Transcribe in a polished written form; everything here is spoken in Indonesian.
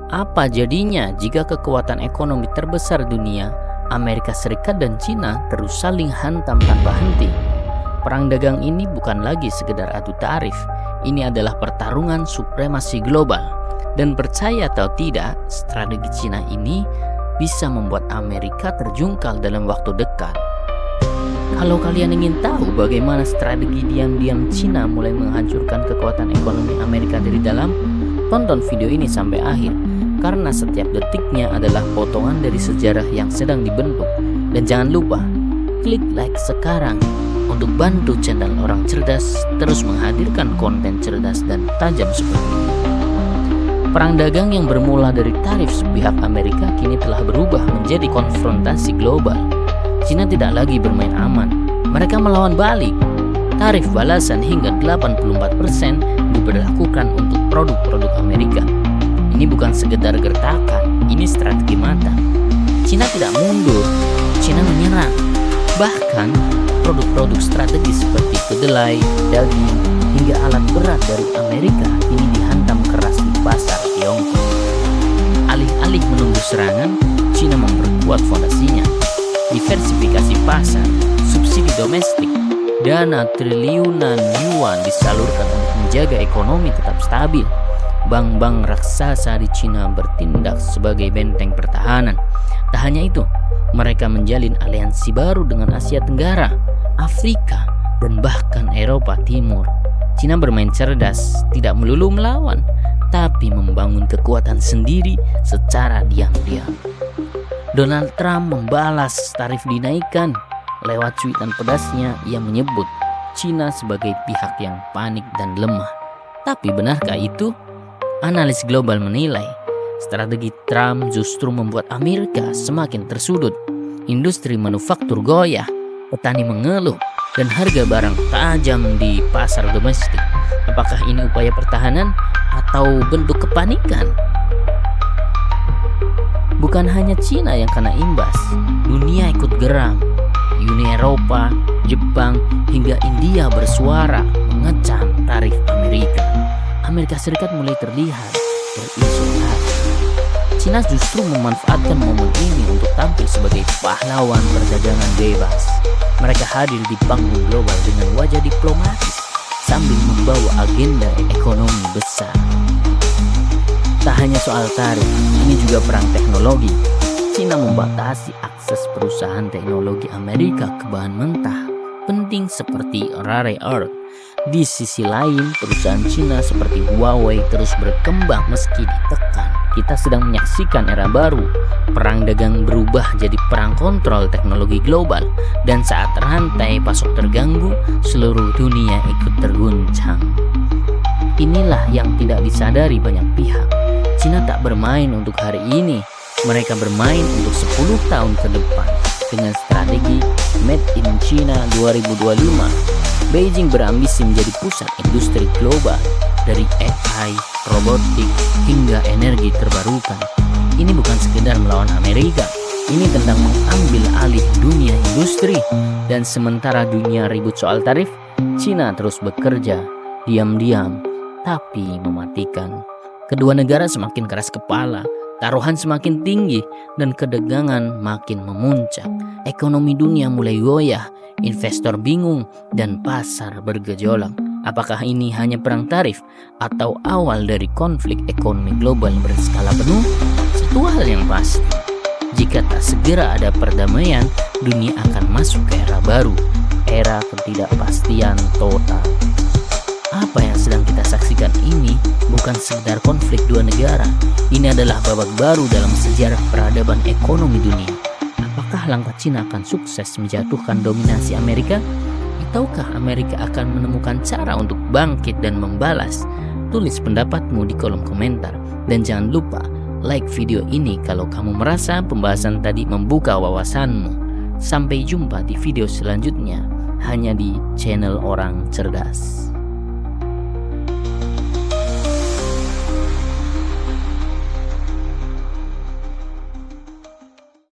Apa jadinya jika kekuatan ekonomi terbesar dunia, Amerika Serikat dan Cina, terus saling hantam tanpa henti? Perang dagang ini bukan lagi sekedar adu tarif. Ini adalah pertarungan supremasi global. Dan percaya atau tidak, strategi Cina ini bisa membuat Amerika terjungkal dalam waktu dekat. Kalau kalian ingin tahu bagaimana strategi diam-diam Cina mulai menghancurkan kekuatan ekonomi Amerika dari dalam, tonton video ini sampai akhir. Karena setiap detiknya adalah potongan dari sejarah yang sedang dibentuk. Dan jangan lupa, klik like sekarang untuk bantu channel Orang Cerdas terus menghadirkan konten cerdas dan tajam seperti ini. Perang dagang yang bermula dari tarif sepihak Amerika kini telah berubah menjadi konfrontasi global. Cina tidak lagi bermain aman, mereka melawan balik. Tarif balasan hingga 84% diberlakukan untuk produk-produk Amerika. Ini bukan sekedar gertakan, ini strategi matang. Cina tidak mundur, Cina menyerang. Bahkan produk-produk strategis seperti kedelai, daging, hingga alat berat dari Amerika ini dihantam keras di pasar Tiongkok. Alih-alih menunggu serangan, Cina memperkuat fondasinya. Diversifikasi pasar, subsidi domestik, dana triliunan yuan disalurkan untuk menjaga ekonomi tetap stabil. Bank-bank raksasa di Cina bertindak sebagai benteng pertahanan. Tak hanya itu, mereka menjalin aliansi baru dengan Asia Tenggara, Afrika, dan bahkan Eropa Timur. Cina bermain cerdas, tidak melulu melawan, tapi membangun kekuatan sendiri secara diam-diam. Donald Trump membalas tarif dinaikkan. Lewat cuitan pedasnya, ia menyebut Cina sebagai pihak yang panik dan lemah. Tapi benarkah itu? Analis global menilai, strategi Trump justru membuat Amerika semakin tersudut. Industri manufaktur goyah, petani mengeluh, dan harga barang tajam di pasar domestik. Apakah ini upaya pertahanan atau bentuk kepanikan? Bukan hanya Cina yang kena imbas, dunia ikut geram. Uni Eropa, Jepang, hingga India bersuara mengecam tarif Amerika. Amerika Serikat mulai terlihat terisolasi. Cina justru memanfaatkan momen ini untuk tampil sebagai pahlawan perdagangan bebas. Mereka hadir di panggung global dengan wajah diplomatis sambil membawa agenda ekonomi besar. Tak hanya soal tarif, ini juga perang teknologi. Cina membatasi akses perusahaan teknologi Amerika ke bahan mentah penting seperti rare earth. Di sisi lain, perusahaan Cina seperti Huawei terus berkembang meski ditekan. Kita sedang menyaksikan era baru. Perang dagang berubah jadi perang kontrol teknologi global. Dan saat rantai pasok terganggu, seluruh dunia ikut terguncang. Inilah yang tidak disadari banyak pihak. Cina tak bermain untuk hari ini. Mereka bermain untuk 10 tahun ke depan. Dengan strategi Made in China 2025. Beijing berambisi menjadi pusat industri global, dari AI, robotik, hingga energi terbarukan. Ini bukan sekedar melawan Amerika, ini tentang mengambil alih dunia industri. Dan sementara dunia ribut soal tarif, Cina terus bekerja, diam-diam, tapi mematikan. Kedua negara semakin keras kepala, taruhan semakin tinggi, dan kedegangan makin memuncak. Ekonomi dunia mulai goyah, investor bingung, dan pasar bergejolak. Apakah ini hanya perang tarif atau awal dari konflik ekonomi global berskala penuh? Satu hal yang pasti, jika tak segera ada perdamaian, dunia akan masuk ke era baru, era ketidakpastian total. Apa yang sedang kita saksikan ini bukan sekedar konflik dua negara. Ini adalah babak baru dalam sejarah peradaban ekonomi dunia. Apakah langkah Cina akan sukses menjatuhkan dominasi Amerika? Ataukah Amerika akan menemukan cara untuk bangkit dan membalas? Tulis pendapatmu di kolom komentar. Dan jangan lupa like video ini kalau kamu merasa pembahasan tadi membuka wawasanmu. Sampai jumpa di video selanjutnya hanya di channel Orang Cerdas.